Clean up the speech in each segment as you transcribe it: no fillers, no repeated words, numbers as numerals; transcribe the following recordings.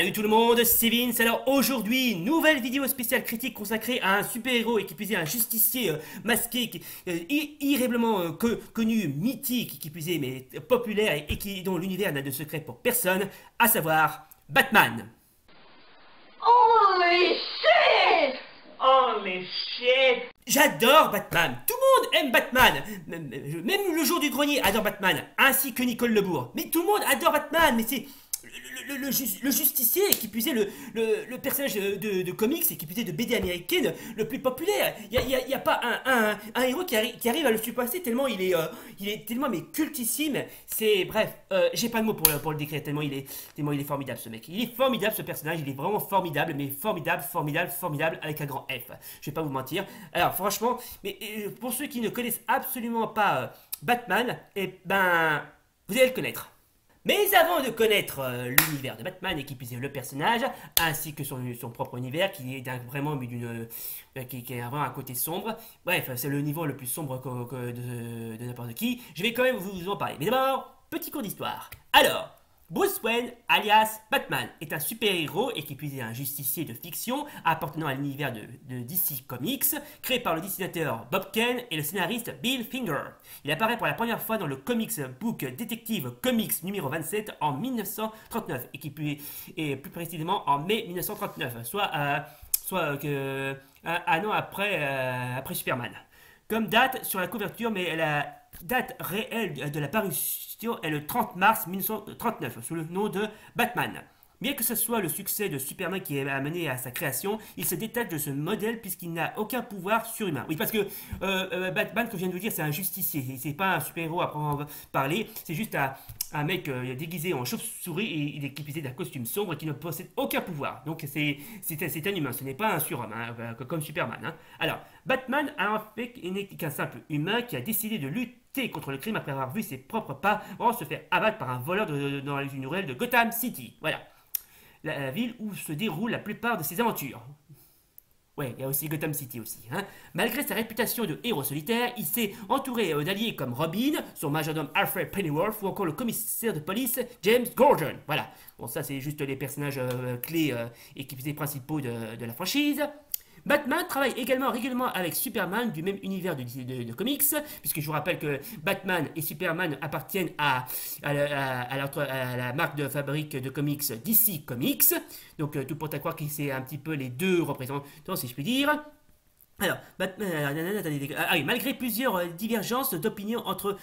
Salut tout le monde, c'est Vince. Alors aujourd'hui, nouvelle vidéo spéciale critique consacrée à un super-héros et qui plus est un justicier masqué, irréellement connu, mythique, qui plus est mais populaire et dont l'univers n'a de secret pour personne, à savoir Batman. Holy shit! Holy shit! J'adore Batman. Tout le monde aime Batman. Même le jour du grenier adore Batman, ainsi que Nicole Lebourg. Mais tout le monde adore Batman, mais c'est le justicier qui plus est le personnage de comics et qui plus est de BD américaine le plus populaire. Il y a pas un héros qui arrive à le surpasser tellement il est tellement mais cultissime. C'est bref, j'ai pas de mots pour le décrire tellement il est formidable ce mec. Il est formidable ce personnage, il est vraiment formidable, mais formidable avec un grand F. Je vais pas vous mentir. Alors franchement, mais pour ceux qui ne connaissent absolument pas Batman, eh ben vous allez le connaître. Mais avant de connaître l'univers de Batman et qui puisse le personnage, ainsi que son propre univers, qui est vraiment qui a vraiment un côté sombre, bref, c'est le niveau le plus sombre de n'importe qui, je vais quand même vous en parler. Mais d'abord, petit cours d'histoire. Alors, Bruce Wayne, alias Batman, est un super-héros et qui plus est un justicier de fiction appartenant à l'univers de DC Comics, créé par le dessinateur Bob Kane et le scénariste Bill Finger. Il apparaît pour la première fois dans le comics book Detective Comics numéro 27 en 1939 et plus précisément en mai 1939, soit un an après Superman. Comme date sur la couverture, mais la date réelle de la parution est le 30 mars 1939, sous le nom de Batman. Bien que ce soit le succès de Superman qui a amené à sa création, il se détache de ce modèle puisqu'il n'a aucun pouvoir surhumain. Oui, parce que Batman, comme je viens de vous dire, c'est un justicier. C'est pas un super-héros à proprement parler, c'est juste un mec déguisé en chauve-souris et il est équipé d'un costume sombre qui ne possède aucun pouvoir. Donc c'est un humain, ce n'est pas un surhomme, hein, comme Superman. Hein. Alors, Batman a en fait n'est qu'un simple humain qui a décidé de lutter contre le crime après avoir vu ses propres parents se faire abattre par un voleur dans une ruelle de Gotham City. Voilà. La ville où se déroulent la plupart de ses aventures. Ouais, il y a aussi Gotham City aussi. Hein. Malgré sa réputation de héros solitaire, il s'est entouré d'alliés comme Robin, son majordome Alfred Pennyworth ou encore le commissaire de police James Gordon. Voilà. Bon, ça c'est juste les personnages clés et qui faisaient principaux de la franchise. Batman travaille également régulièrement avec Superman du même univers de comics, puisque je vous rappelle que Batman et Superman appartiennent à la marque de fabrique de comics DC Comics. Donc tout porte à croire que c'est un petit peu les deux représentants, si je puis dire. Alors, malgré plusieurs divergences d'opinion entre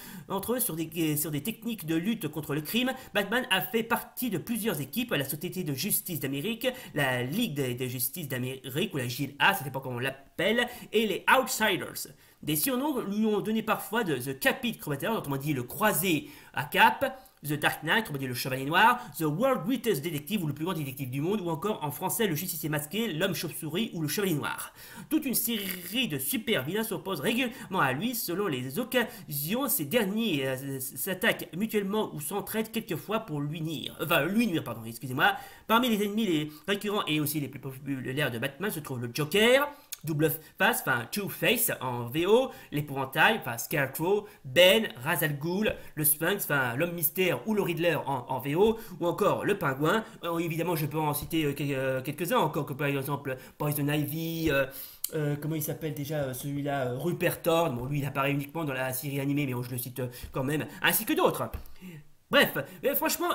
eux sur des techniques de lutte contre le crime, Batman a fait partie de plusieurs équipes, la Société de Justice d'Amérique, la Ligue de Justice d'Amérique, ou la JLA, ça dépend comment on l'appelle, et les Outsiders. Des surnoms lui ont donné parfois de The Capit Chromateur, dont on dit le croisé à cap, The Dark Knight, on va dire le Chevalier Noir, The World Greatest Detective ou le plus grand détective du monde, ou encore en français le Justicier Masqué, l'Homme Chauve-souris ou le Chevalier Noir. Toute une série de super vilains s'opposent régulièrement à lui selon les occasions. Ces derniers s'attaquent mutuellement ou s'entraident quelquefois pour lui nuire. Excusez-moi. Parmi les ennemis les récurrents et aussi les plus populaires de Batman se trouve le Joker, Double Face, enfin Two-Face en VO, l'épouvantail, enfin Scarecrow, Ben, Ra's al Ghul, le Sphinx, enfin l'homme mystère ou le Riddler en VO, ou encore le pingouin. Évidemment, je peux en citer quelques-uns, encore que par exemple Poison Ivy, comment il s'appelle déjà celui-là, Rupert Thorne. Bon, lui il apparaît uniquement dans la série animée, mais je le cite quand même, ainsi que d'autres. Bref, franchement,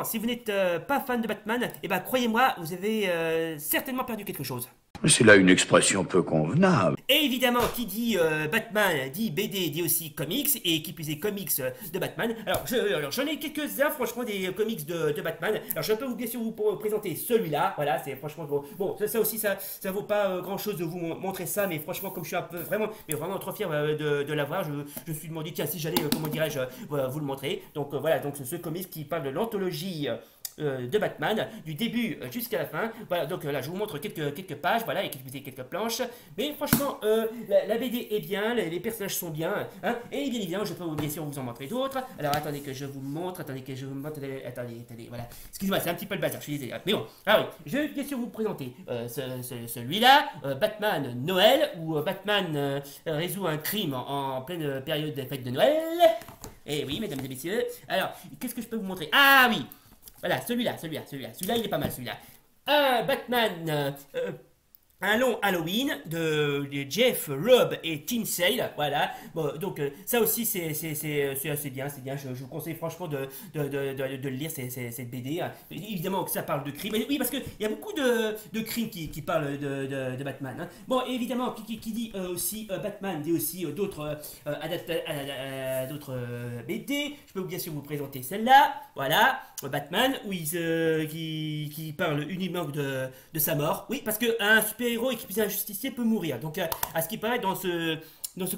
si vous n'êtes pas fan de Batman, eh ben croyez-moi, vous avez certainement perdu quelque chose. C'est là une expression peu convenable. Et évidemment, qui dit Batman, dit BD, dit aussi comics, et qui plus est comics de Batman. Alors, j'en ai quelques-uns, franchement, des comics de Batman. Alors, je peux bien sûr vous présenter celui-là. Voilà, c'est franchement bon. Ça aussi, ça vaut pas grand-chose de vous montrer ça, mais franchement, comme je suis un peu vraiment trop fier de l'avoir, je me suis demandé, tiens, si j'allais, comment dirais-je, vous le montrer. Donc, voilà, donc ce comics qui parle de l'anthologie de Batman, du début jusqu'à la fin. Voilà, donc là je vous montre quelques pages, voilà, et quelques planches. Mais franchement, la BD est bien, les personnages sont bien, hein, et bien évidemment, je peux bien sûr vous en montrer d'autres. Alors attendez que je vous montre, attendez, voilà. Excusez-moi, c'est un petit peu le bazar, je suis désolé. Mais bon, ah oui, je vais bien sûr vous présenter celui-là, Batman Noël, où Batman résout un crime en pleine période des fêtes de Noël. Et oui, mesdames et messieurs. Alors, qu'est-ce que je peux vous montrer? Ah oui! Voilà, celui-là, il est pas mal, celui-là. Un Batman, un long Halloween de Jeff Loeb et Tim Sale, voilà. Bon, donc ça aussi c'est assez bien, c'est bien. Je vous conseille franchement de le lire, cette BD. Évidemment que ça parle de crime. Oui, parce qu'il y a beaucoup de crimes qui parlent de Batman. Hein. Bon, et évidemment, qui dit aussi Batman, dit aussi d'autres d'autres BD. Je peux bien sûr vous présenter celle-là, voilà, Batman, où qui parle uniquement de sa mort. Oui, parce qu'un super-héros et qui puisse un justicier peut mourir. Donc, à ce qui paraît, dans ce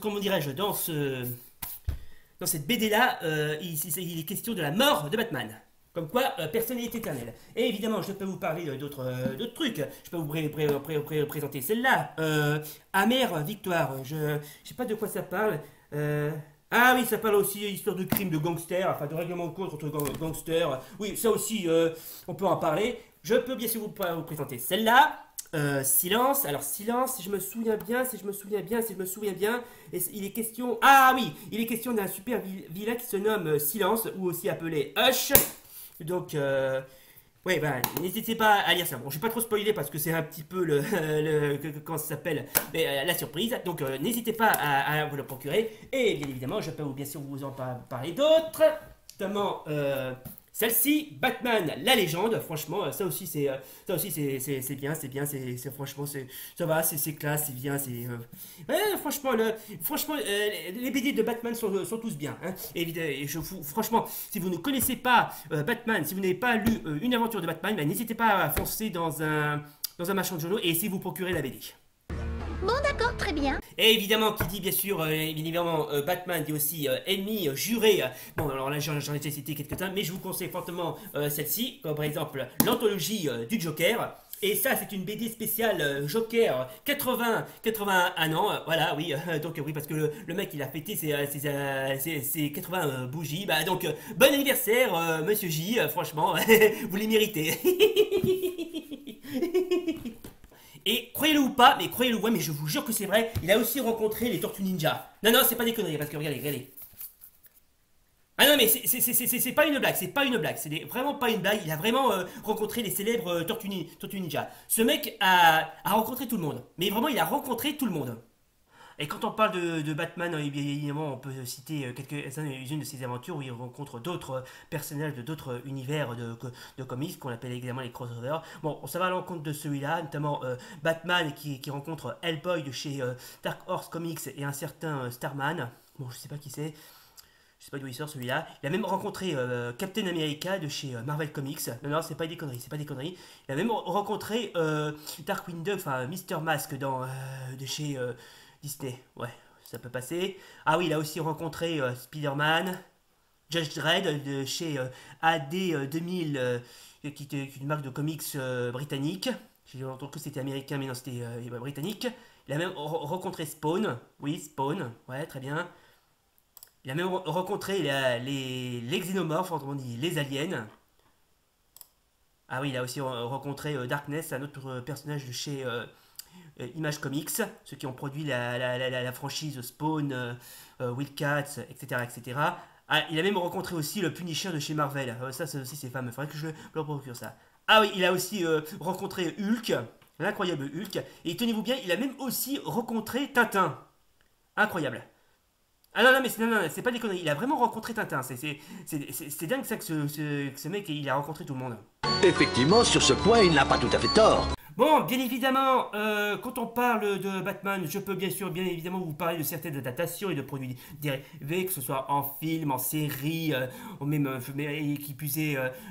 comment dirais-je, dans cette BD-là, il est question de la mort de Batman. Comme quoi, personne n'est éternel. Et évidemment, je peux vous parler d'autres trucs. Je peux vous présenter celle-là. Amère Victoire. Je ne sais pas de quoi ça parle. Ah oui, ça parle aussi histoire de crime de gangsters, enfin de règlement de compte entre gangsters. Oui, ça aussi, on peut en parler. Je peux bien sûr vous présenter celle-là. Silence, alors silence, si je me souviens bien, il est question... Ah oui, il est question d'un super vilain qui se nomme Silence, ou aussi appelé Hush. Donc, ouais, ben, n'hésitez pas à lire ça. Bon, je vais pas trop spoiler parce que c'est un petit peu comment ça s'appelle, la surprise. Donc, n'hésitez pas à vous le procurer. Et bien évidemment, je peux bien sûr vous en parler d'autres, notamment celle-ci, Batman, la légende. Franchement, ça aussi c'est bien, franchement ça va, c'est classe, c'est bien, ouais, franchement les BD de Batman sont tous bien. Hein. Et franchement, si vous ne connaissez pas Batman, si vous n'avez pas lu une aventure de Batman, ben, n'hésitez pas à foncer dans un marchand de journaux et essayer de vous procurer la BD. Bon d'accord, très bien. Et évidemment, qui dit bien sûr, Batman dit aussi ennemi juré. Bon, alors là j'en ai déjà cité quelques-uns, mais je vous conseille fortement celle-ci, comme par exemple l'anthologie du Joker. Et ça, c'est une BD spéciale Joker 81 ans. Voilà, oui, donc oui, parce que le mec il a fêté ses 80 bougies. Bah donc, bon anniversaire, monsieur J, franchement, vous les méritez. Et croyez-le ou pas, mais je vous jure que c'est vrai, il a aussi rencontré les Tortues Ninja. Non, c'est pas des conneries, parce que regardez. Ah non, mais c'est pas une blague, c'est vraiment pas une blague, il a vraiment rencontré les célèbres Tortues Ninja. Ce mec a rencontré tout le monde, mais vraiment il a rencontré tout le monde. Et quand on parle de Batman, évidemment, on peut citer une de ses aventures où il rencontre d'autres personnages de d'autres univers de comics, qu'on appelle également les crossovers. Bon, ça va à l'encontre de celui-là, notamment Batman qui rencontre Hellboy de chez Dark Horse Comics et un certain Starman. Bon, je sais pas qui c'est. Je sais pas d'où il sort celui-là. Il a même rencontré Captain America de chez Marvel Comics. Non, c'est pas des conneries. Il a même rencontré Darkwind Duck, enfin Mr. Mask de chez Disney. Ouais, ça peut passer. Ah oui, il a aussi rencontré Spider-Man, Judge Dredd de chez AD 2000, qui est une marque de comics britannique. J'ai entendu que c'était américain, mais non, c'était britannique. Il a même rencontré Spawn. Oui, Spawn. Ouais, très bien. Il a même rencontré les xénomorphes, autrement dit les aliens. Ah oui, il a aussi rencontré Darkness, un autre personnage de chez Image Comics, ceux qui ont produit la franchise Spawn, Wildcats, etc. Ah, il a même rencontré aussi le Punisher de chez Marvel. Ça aussi c'est fameux, il faudrait que je le procure ça. Ah oui, il a aussi rencontré Hulk, l'incroyable Hulk. Et tenez-vous bien, il a même aussi rencontré Tintin. Incroyable. Ah non, mais c'est pas des conneries, il a vraiment rencontré Tintin. C'est dingue ça que ce mec, il a rencontré tout le monde. Effectivement, sur ce point, il n'a pas tout à fait tort. Bon, bien évidemment, quand on parle de Batman, je peux bien évidemment vous parler de certaines adaptations et de produits dérivés, que ce soit en film, en série, ou même qui puisse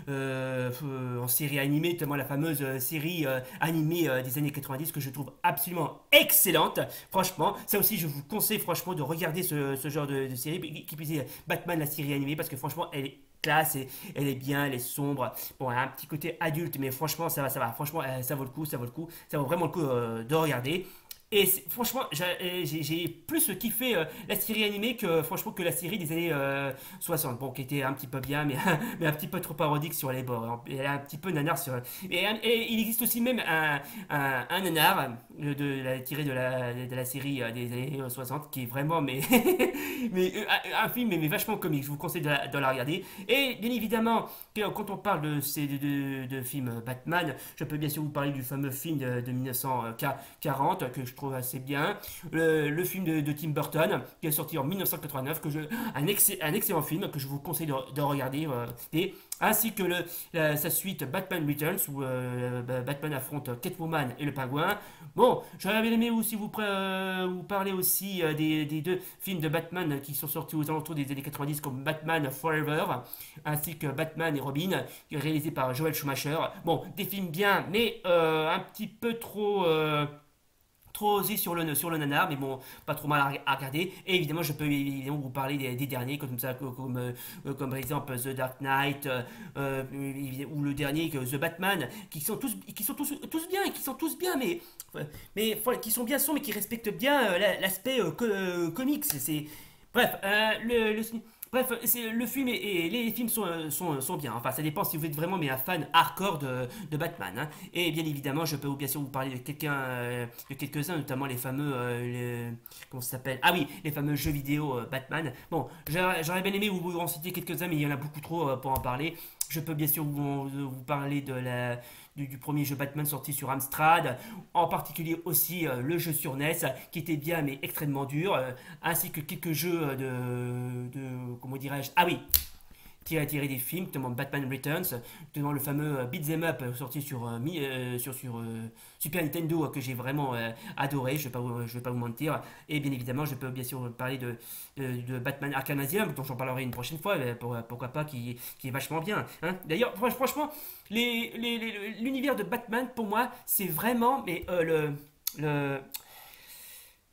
en série animée, notamment la fameuse série animée des années 90 que je trouve absolument excellente. Franchement, ça aussi, je vous conseille franchement de regarder ce genre de série, qui puisse Batman, la série animée, parce que franchement, elle est classe, et elle est bien, elle est sombre. Bon, elle a un petit côté adulte, mais franchement, ça va. Franchement, ça vaut le coup. Ça vaut vraiment le coup de regarder. Et franchement, j'ai plus kiffé la série animée que la série des années 60. Bon, qui était un petit peu bien, mais un petit peu trop parodique sur les bords. Elle est un petit peu nanar sur... Et il existe aussi même un nanar tiré de la série des années 60, qui est vraiment un film mais vachement comique. Je vous conseille de la regarder. Et bien évidemment, quand on parle de films Batman, je peux bien sûr vous parler du fameux film de 1940 que je trouve assez bien. Le film de Tim Burton qui est sorti en 1989, un excellent film que je vous conseille de regarder. Ainsi que sa suite Batman Returns où Batman affronte Catwoman et le Pingouin. Bon, j'aurais bien aimé aussi vous parler aussi des deux films de Batman qui sont sortis aux alentours des années 90 comme Batman Forever ainsi que Batman et Robin réalisé par Joel Schumacher. Bon, des films bien mais un petit peu trop osé sur le nanar, mais bon, pas trop mal à regarder. Et évidemment, je peux évidemment vous parler des derniers, comme par exemple The Dark Knight, ou le dernier The Batman, qui sont tous bien, mais qui sont bien sombres, mais qui respectent bien l'aspect comics. Bref, Bref, le film et les films sont bien. Enfin, ça dépend si vous êtes vraiment un fan hardcore de Batman. Hein. Et bien évidemment, je peux bien sûr vous parler de quelques-uns, notamment les fameux, comment ça s'appelle? Ah oui, les fameux jeux vidéo Batman. Bon, j'aurais bien aimé vous en citer quelques-uns, mais il y en a beaucoup trop pour en parler. Je peux bien sûr vous parler du premier jeu Batman sorti sur Amstrad, en particulier aussi le jeu sur NES qui était bien mais extrêmement dur, ainsi que quelques jeux comment dirais-je, ah oui, tiré des films, notamment Batman Returns, notamment le fameux Beat'em Up sorti sur Super Nintendo que j'ai vraiment adoré, je vais pas vous mentir. Et bien évidemment, je peux bien sûr parler de Batman Arkham Asylum, dont j'en parlerai une prochaine fois, pourquoi pas, qui est vachement bien. Hein. D'ailleurs, franchement, l'univers de Batman, pour moi, c'est vraiment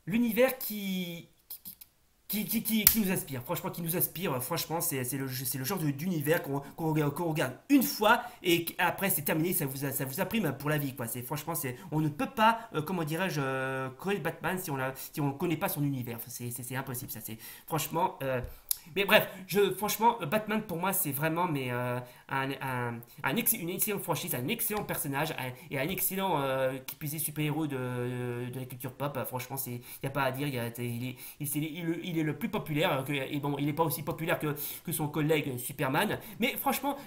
l'univers qui nous inspire, franchement, qui nous inspire. Franchement, c'est le genre d'univers qu'on regarde une fois et après c'est terminé, ça vous imprime pour la vie, quoi. Franchement, on ne peut pas, comment dirais-je, connaître Batman si on ne connaît pas son univers. C'est impossible, ça. C'est franchement. Mais bref, franchement, Batman pour moi c'est vraiment une excellente franchise, un excellent personnage et un excellent qui puisse être super-héros de la culture pop. Franchement, il n'y a pas à dire, il est le plus populaire, et bon, il n'est pas aussi populaire que son collègue Superman. Mais franchement,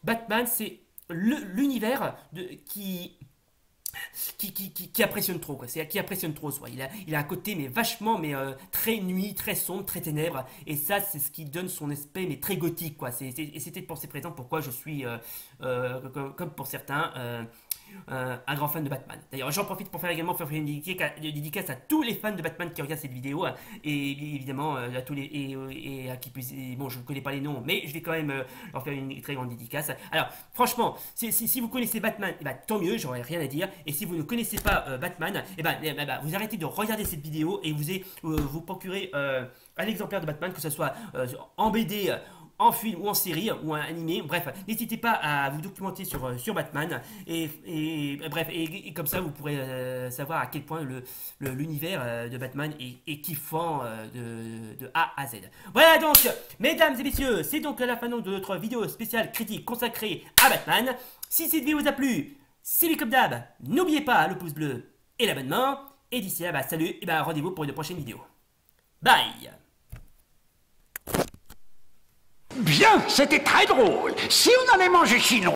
Batman c'est l'univers qui impressionne trop, quoi. Qui impressionne trop, soit. Il a un côté mais vachement très nuit, très sombre, très ténèbres, et ça c'est ce qui donne son aspect mais très gothique, quoi. Et c'était pour ces raisons pourquoi je suis comme pour certains un grand fan de Batman. D'ailleurs, j'en profite pour faire une dédicace à tous les fans de Batman qui regardent cette vidéo, hein, et évidemment à tous et à qui plus. Bon, je ne connais pas les noms, mais je vais quand même leur faire une très grande dédicace. Alors, franchement, si vous connaissez Batman, tant mieux, j'aurais rien à dire. Et si vous ne connaissez pas Batman, vous arrêtez de regarder cette vidéo et vous procurez un exemplaire de Batman, que ce soit en BD. En film ou en série ou en animé, bref, n'hésitez pas à vous documenter sur Batman et bref, et comme ça vous pourrez savoir à quel point l'univers de Batman est kiffant de A à Z. Voilà donc, mesdames et messieurs, c'est donc la fin de notre vidéo spéciale critique consacrée à Batman. Si cette vidéo vous a plu, c'est lui comme d'hab, n'oubliez pas le pouce bleu et l'abonnement, et d'ici là, salut, et rendez-vous pour une prochaine vidéo. Bye. Bien, c'était très drôle. Si on allait manger chinois...